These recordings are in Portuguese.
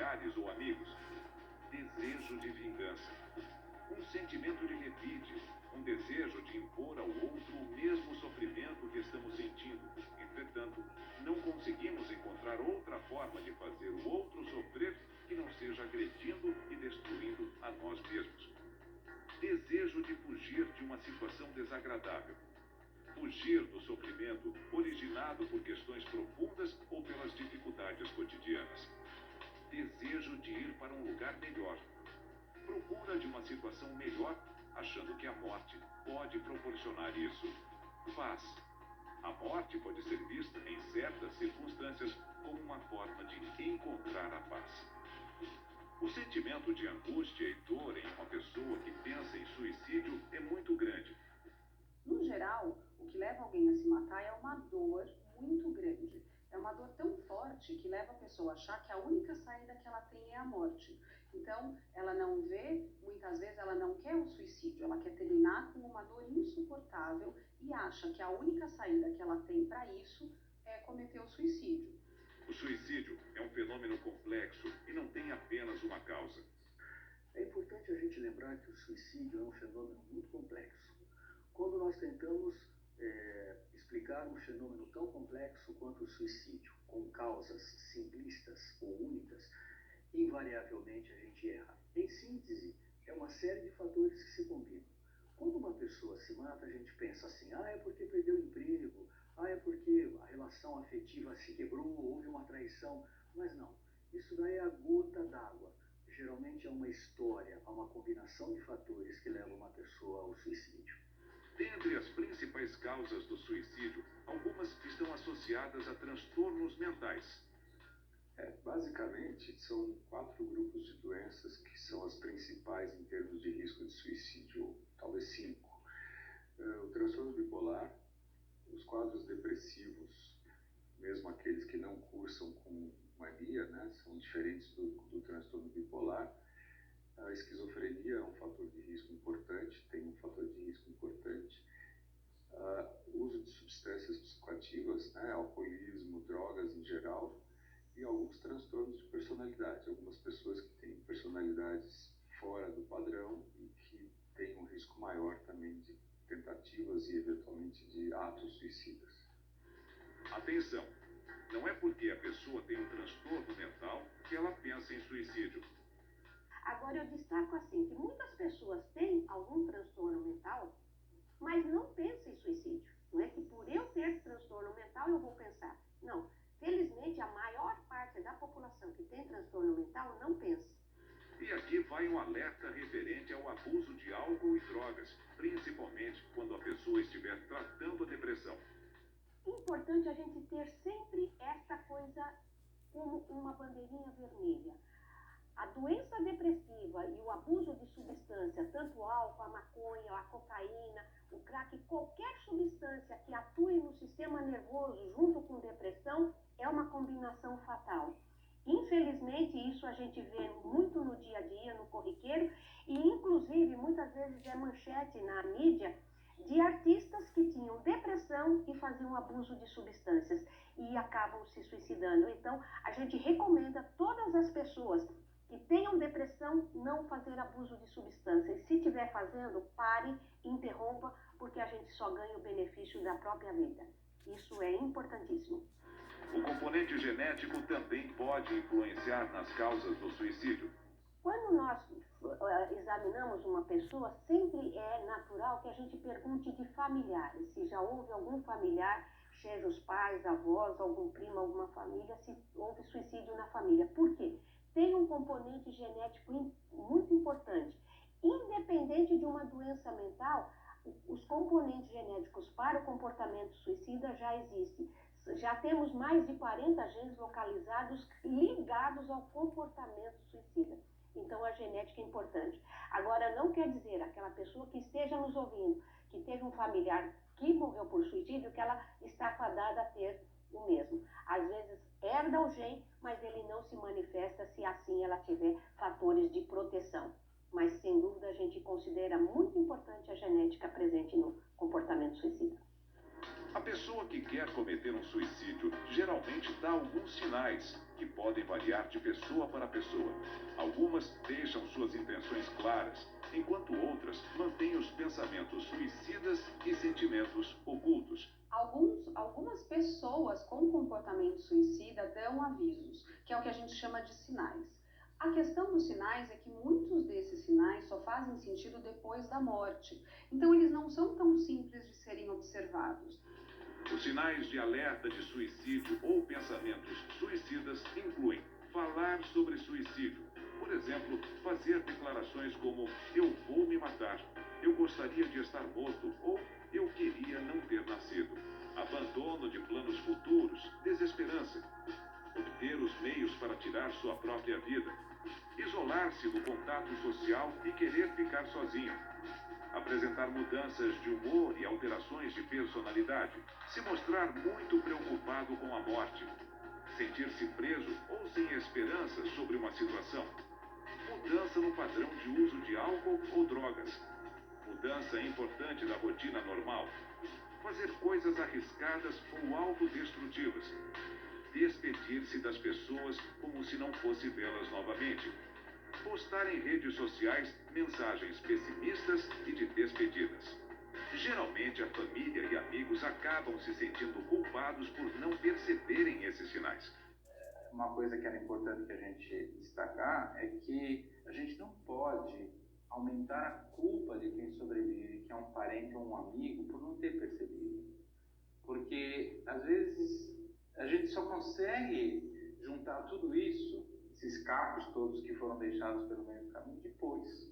familiares ou amigos. Desejo de vingança. Um sentimento de revide, um desejo de impor ao outro o mesmo sofrimento que estamos sentindo. Entretanto, não conseguimos encontrar outra forma de fazer o outro sofrer que não seja agredindo e destruindo a nós mesmos. Desejo de fugir de uma situação desagradável. Fugir do sofrimento originado por questões profundas ou pelas dificuldades cotidianas. Desejo de ir para um lugar melhor. Procura de uma situação melhor, achando que a morte pode proporcionar isso. Paz. A morte pode ser vista, em certas circunstâncias, como uma forma de encontrar a paz. O sentimento de angústia e dor em uma pessoa que pensa em suicídio é muito grande. No geral, o que leva alguém a se matar é uma dor muito grande. É uma dor tão forte que leva a pessoa a achar que a única saída que ela tem é a morte. Então, ela não vê, muitas vezes ela não quer o suicídio, ela quer terminar com uma dor insuportável e acha que a única saída que ela tem para isso é cometer o suicídio. O suicídio é um fenômeno complexo e não tem apenas uma causa. É importante a gente lembrar que o suicídio é um fenômeno muito complexo. Quando nós tentamos explicar um fenômeno tão complexo quanto o suicídio, com causas simplistas ou únicas, invariavelmente a gente erra. Em síntese, é uma série de fatores que se combinam. Quando uma pessoa se mata, a gente pensa assim, é porque perdeu o emprego, é porque a relação afetiva se quebrou, houve uma traição. Mas não, isso daí é a gota d'água. Geralmente é uma história, é uma combinação de fatores que levam uma pessoa ao suicídio. Dentre as principais causas do suicídio, algumas estão associadas a transtornos mentais. Basicamente, são 4 grupos de doenças que são as principais em termos de risco de suicídio, ou talvez 5. O transtorno bipolar, os quadros depressivos, mesmo aqueles que não cursam com mania, né, são diferentes do transtorno bipolar. A esquizofrenia é um fator de risco importante, tem um fator de risco importante. O uso de substâncias psicoativas, né, alcoolismo, drogas em geral, e alguns transtornos de personalidade. Algumas pessoas que têm personalidades fora do padrão e que têm um risco maior também de tentativas e, eventualmente, de atos suicidas. Atenção! Não é porque a pessoa tem um transtorno mental que ela pensa em suicídio. Agora, eu destaco assim, que muitas pessoas têm algum transtorno mental, mas não pensam em suicídio. Não é que por eu ter transtorno mental eu vou pensar. Não. Felizmente, a maior parte da população que tem transtorno mental não pensa. E aqui vai um alerta referente ao abuso de álcool e drogas, principalmente quando a pessoa estiver tratando a depressão. Importante a gente ter sempre esta coisa como uma bandeirinha vermelha. A doença depressiva e o abuso de substância, tanto o álcool, a maconha, a cocaína, o crack, qualquer substância que atue no sistema nervoso junto com depressão, é uma combinação fatal. Infelizmente, isso a gente vê muito no dia a dia, no corriqueiro, e inclusive muitas vezes é manchete na mídia de artistas que tinham depressão e faziam abuso de substâncias e acabam se suicidando. Então, a gente recomenda todas as pessoas que tenham depressão não fazer abuso de substâncias. Se estiver fazendo, pare, interrompa, porque a gente só ganha o benefício da própria vida. Isso é importantíssimo. O componente genético também pode influenciar nas causas do suicídio. Quando nós examinamos uma pessoa, sempre é natural que a gente pergunte de familiares, se já houve algum familiar, seja os pais, avós, algum primo, alguma família, se houve suicídio na família. Por quê? Tem um componente genético muito importante. Independente de uma doença mental, os componentes genéticos para o comportamento suicida já existem. Já temos mais de 40 genes localizados ligados ao comportamento suicida. Então, a genética é importante. Agora, não quer dizer aquela pessoa que esteja nos ouvindo, que teve um familiar que morreu por suicídio, que ela está fadada a ter o mesmo. Às vezes, herda o gene, mas ele não se manifesta se assim ela tiver fatores de proteção. Mas, sem dúvida, a gente considera muito importante a genética presente no comportamento suicida. A pessoa que quer cometer um suicídio geralmente dá alguns sinais, que podem variar de pessoa para pessoa. Algumas deixam suas intenções claras, enquanto outras mantêm os pensamentos suicidas e sentimentos ocultos. Algumas pessoas com comportamento suicida dão avisos, que é o que a gente chama de sinais. A questão dos sinais é que muitos desses sinais só fazem sentido depois da morte, então eles não são tão simples de serem observados. Os sinais de alerta de suicídio ou pensamentos suicidas incluem falar sobre suicídio. Por exemplo, fazer declarações como "eu vou me matar", "eu gostaria de estar morto" ou "eu queria não ter nascido". Abandono de planos futuros, desesperança. Obter os meios para tirar sua própria vida. Isolar-se do contato social e querer ficar sozinho. Apresentar mudanças de humor e alterações de personalidade. Se mostrar muito preocupado com a morte. Sentir-se preso ou sem esperança sobre uma situação. Mudança no padrão de uso de álcool ou drogas. Mudança importante da rotina normal. Fazer coisas arriscadas ou autodestrutivas. Despedir-se das pessoas como se não fosse vê-las novamente. Postar em redes sociais mensagens pessimistas e de despedidas. Geralmente, a família e amigos acabam se sentindo culpados por não perceberem esses sinais. Uma coisa que era importante que a gente destacar é que a gente não pode aumentar a culpa de quem sobrevive, que é um parente ou um amigo, por não ter percebido. Porque, às vezes, a gente só consegue juntar tudo isso, esses cacos todos que foram deixados pelo meio do caminho, depois.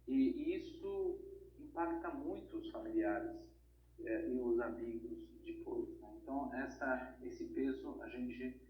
E isso impacta muito os familiares e os amigos depois. Né? Então, esse peso a gente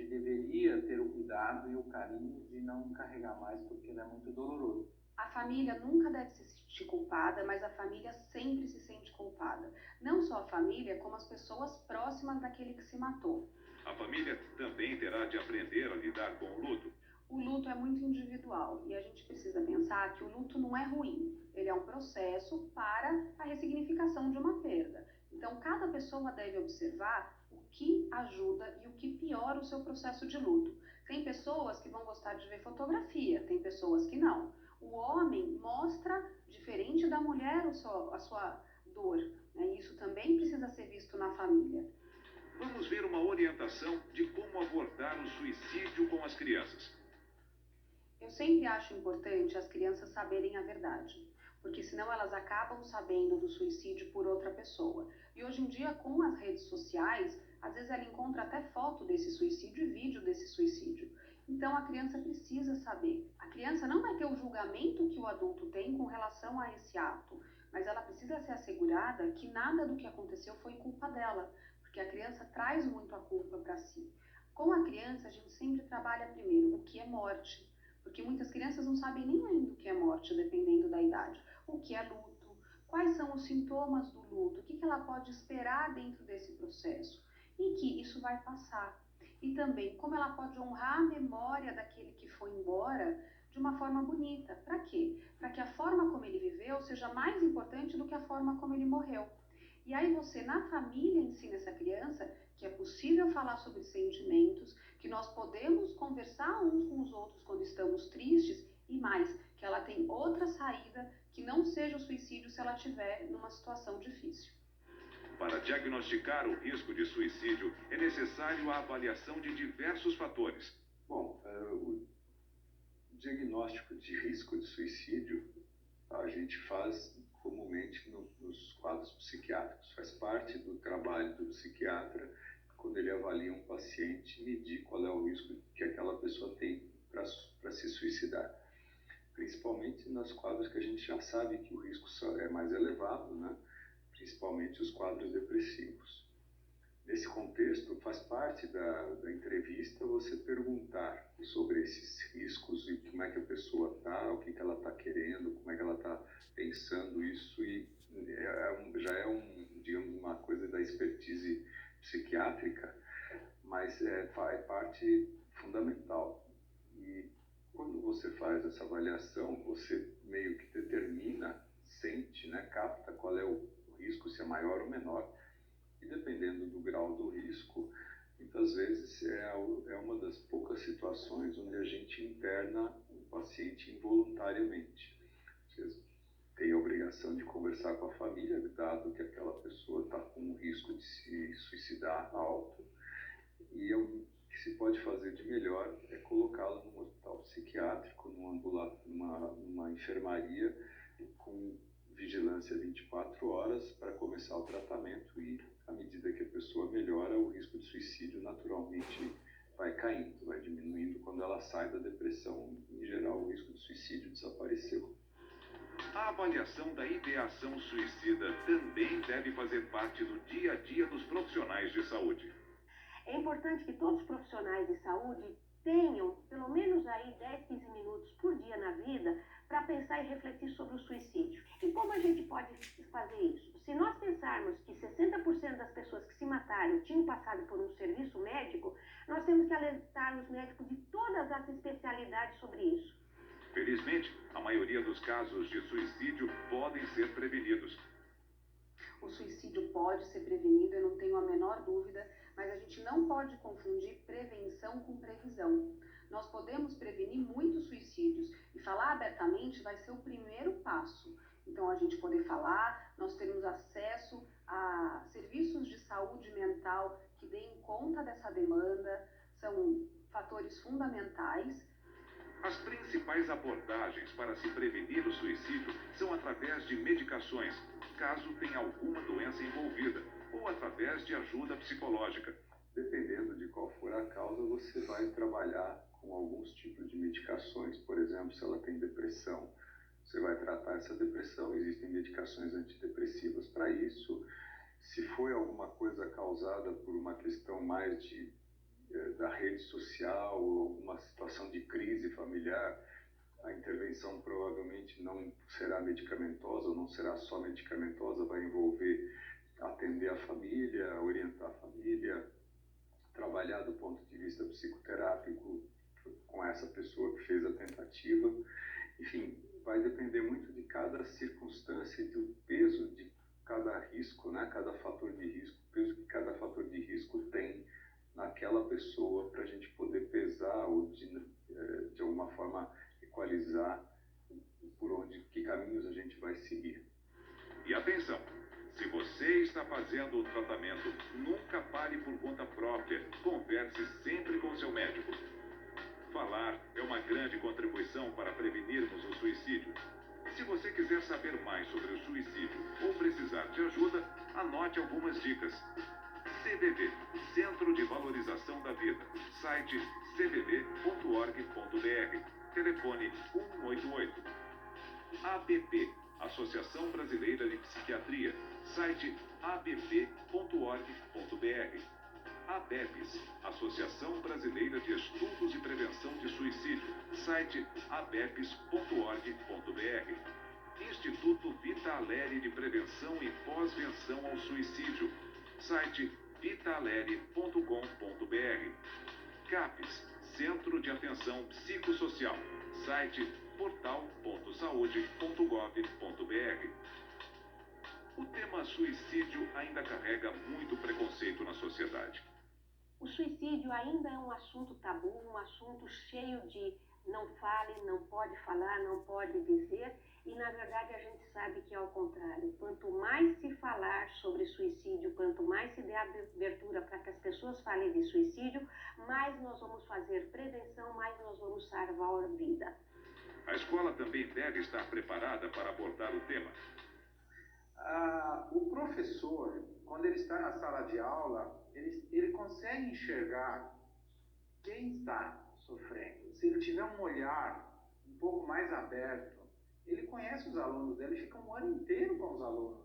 deveria ter o cuidado e o carinho de não carregar mais, porque ele é muito doloroso. A família nunca deve se sentir culpada, mas a família sempre se sente culpada. Não só a família, como as pessoas próximas daquele que se matou. A família também terá de aprender a lidar com o luto. O luto é muito individual e a gente precisa pensar que o luto não é ruim. Ele é um processo para a ressignificação de uma perda. Então, cada pessoa deve observar o que ajuda e o que piora o seu processo de luto. Tem pessoas que vão gostar de ver fotografia, tem pessoas que não. O homem mostra, diferente da mulher, a sua dor. Né? Isso também precisa ser visto na família. Vamos ver uma orientação de como abordar o suicídio com as crianças. Eu sempre acho importante as crianças saberem a verdade, porque senão elas acabam sabendo do suicídio por outra pessoa. E hoje em dia, com as redes sociais, às vezes ela encontra até foto desse suicídio e vídeo desse suicídio. Então a criança precisa saber. A criança não vai ter o julgamento que o adulto tem com relação a esse ato, mas ela precisa ser assegurada que nada do que aconteceu foi culpa dela, porque a criança traz muito a culpa para si. Com a criança, a gente sempre trabalha primeiro o que é morte, porque muitas crianças não sabem nem ainda o que é morte, dependendo da idade. O que é luto, quais são os sintomas do luto, o que ela pode esperar dentro desse processo e que isso vai passar. E também como ela pode honrar a memória daquele que foi embora de uma forma bonita. Para quê? Para que a forma como ele viveu seja mais importante do que a forma como ele morreu. E aí você, na família, ensina essa criança que é possível falar sobre sentimentos, que nós podemos conversar uns com os outros quando estamos tristes e mais, que ela tem outra saída que não seja o suicídio se ela estiver numa situação difícil. Para diagnosticar o risco de suicídio, é necessário a avaliação de diversos fatores. Bom, o diagnóstico de risco de suicídio a gente faz comumente nos quadros psiquiátricos. Faz parte do trabalho do psiquiatra, quando ele avalia um paciente, medir qual é o risco que aquela pessoa tem para se suicidar. Principalmente nos quadros que a gente já sabe que o risco é mais elevado, né? Principalmente os quadros depressivos. Nesse contexto, faz parte da entrevista você perguntar sobre esses riscos e como é que a pessoa está, o que ela está querendo, como é que ela está pensando isso, e já é digamos, uma coisa da expertise psiquiátrica, mas faz parte fundamental. E quando você faz essa avaliação, você meio que determina, sente, né, capta qual é o risco, se é maior ou menor. E dependendo do grau do risco, muitas vezes é uma das poucas situações onde a gente interna o paciente involuntariamente. Você tem a obrigação de conversar com a família, dado que aquela pessoa está com um risco de se suicidar alto, e o que se pode fazer de melhor é colocá-la num hospital psiquiátrico, numa enfermaria com vigilância 24 horas para começar o tratamento, e à medida que a pessoa melhora, o risco de suicídio naturalmente vai caindo, vai diminuindo. Quando ela sai da depressão, em geral, o risco de suicídio desapareceu. A avaliação da ideação suicida também deve fazer parte do dia a dia dos profissionais de saúde. É importante que todos os profissionais de saúde tenham pelo menos aí 10, 15 minutos por dia na vida para pensar e refletir sobre o suicídio. E como a gente pode fazer isso? Se nós pensarmos que 60% das pessoas que se mataram tinham passado por um serviço médico, nós temos que alertar os médicos de todas as especialidades sobre isso. Felizmente, a maioria dos casos de suicídio podem ser prevenidos. O suicídio pode ser prevenido, eu não tenho a menor dúvida, mas a gente não pode confundir prevenção com previsão. Nós podemos prevenir muitos suicídios e falar abertamente vai ser o primeiro passo. Então, a gente poder falar, nós termos acesso a serviços de saúde mental que deem conta dessa demanda, são fatores fundamentais. As principais abordagens para se prevenir o suicídio são através de medicações, caso tenha alguma doença envolvida, ou através de ajuda psicológica. Dependendo de qual for a causa, você vai trabalhar com alguns tipos de medicações. Por exemplo, se ela tem depressão, você vai tratar essa depressão. Existem medicações antidepressivas para isso. Se foi alguma coisa causada por uma questão mais da rede social, ou alguma situação de crise familiar, a intervenção provavelmente não será medicamentosa, ou não será só medicamentosa, vai envolver atender a família, orientar a família, trabalhar do ponto de vista psicoterápico com essa pessoa que fez a tentativa. Enfim, vai depender muito de cada circunstância e do peso de cada risco, né? Cada fator de risco, o peso que cada fator de risco tem naquela pessoa, para a gente poder pesar ou de alguma forma equalizar que caminhos a gente vai seguir. E atenção! Se você está fazendo o tratamento, nunca pare por conta própria. Converse sempre com seu médico. Falar é uma grande contribuição para prevenirmos o suicídio. Se você quiser saber mais sobre o suicídio ou precisar de ajuda, anote algumas dicas. CVV, Centro de Valorização da Vida. Site cvv.org.br. Telefone 188. ABP, Associação Brasileira de Psiquiatria. Site abp.org.br. ABEPS, Associação Brasileira de Estudos e Prevenção de Suicídio. Site abeps.org.br. Instituto Vita Alegre de Prevenção e Pós-Venção ao Suicídio. Site vitalegre.com.br. CAPES, Centro de Atenção Psicossocial. Site portal.saude.gov.br. O tema suicídio ainda carrega muito preconceito na sociedade. O suicídio ainda é um assunto tabu, um assunto cheio de não fale, não pode falar, não pode dizer, e na verdade a gente sabe que é ao contrário. Quanto mais se falar sobre suicídio, quanto mais se der abertura para que as pessoas falem de suicídio, mais nós vamos fazer prevenção, mais nós vamos salvar a vida. A escola também deve estar preparada para abordar o tema. O professor, quando ele está na sala de aula, ele consegue enxergar quem está sofrendo. Se ele tiver um olhar um pouco mais aberto, ele conhece os alunos dele, ele fica um ano inteiro com os alunos.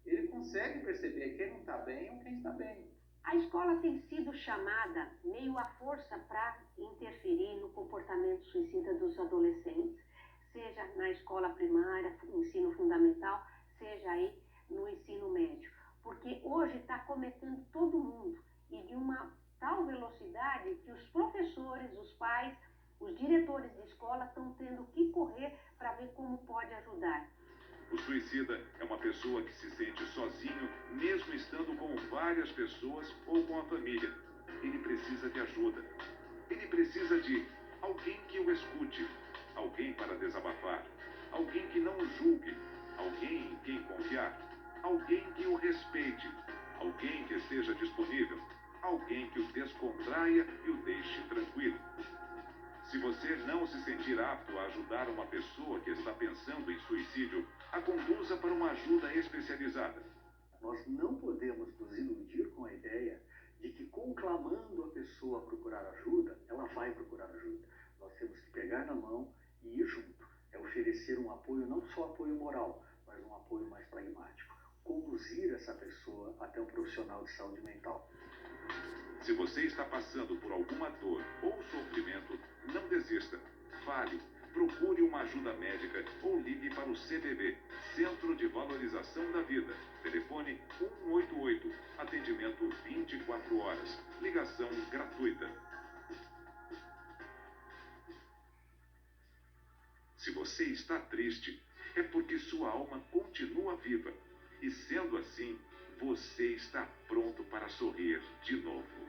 Ele consegue perceber quem não está bem ou quem está bem. A escola tem sido chamada meio à força para interferir no comportamento suicida dos adolescentes, seja na escola primária, no ensino fundamental, seja aí no ensino médio. Porque hoje está cometendo todo mundo e de uma tal velocidade que os professores, os pais, os diretores de escola estão tendo que correr para ver como pode ajudar. O suicida é uma pessoa que se sente sozinho, mesmo estando com várias pessoas ou com a família. Ele precisa de ajuda. Ele precisa de alguém que o escute, alguém para desabafar, alguém que não o julgue, alguém em quem confiar, alguém que o respeite, alguém que esteja disponível, alguém que o descontraia e o deixe tranquilo. Se você não se sentir apto a ajudar uma pessoa que está pensando em suicídio, a conduza para uma ajuda especializada. Nós não podemos nos iludir com a ideia de que conclamando a pessoa a procurar ajuda, ela vai procurar ajuda. Nós temos que pegar na mão e ir junto. É oferecer um apoio, não só apoio moral, mas um apoio mais pragmático. Conduzir essa pessoa até um profissional de saúde mental. Se você está passando por alguma dor ou sofrimento, não desista. Fale, procure uma ajuda médica ou ligue para o CVV, Centro de Valorização da Vida. Telefone 188, atendimento 24 horas, ligação gratuita. Se você está triste, é porque sua alma continua viva. E sendo assim, você está pronto para sorrir de novo.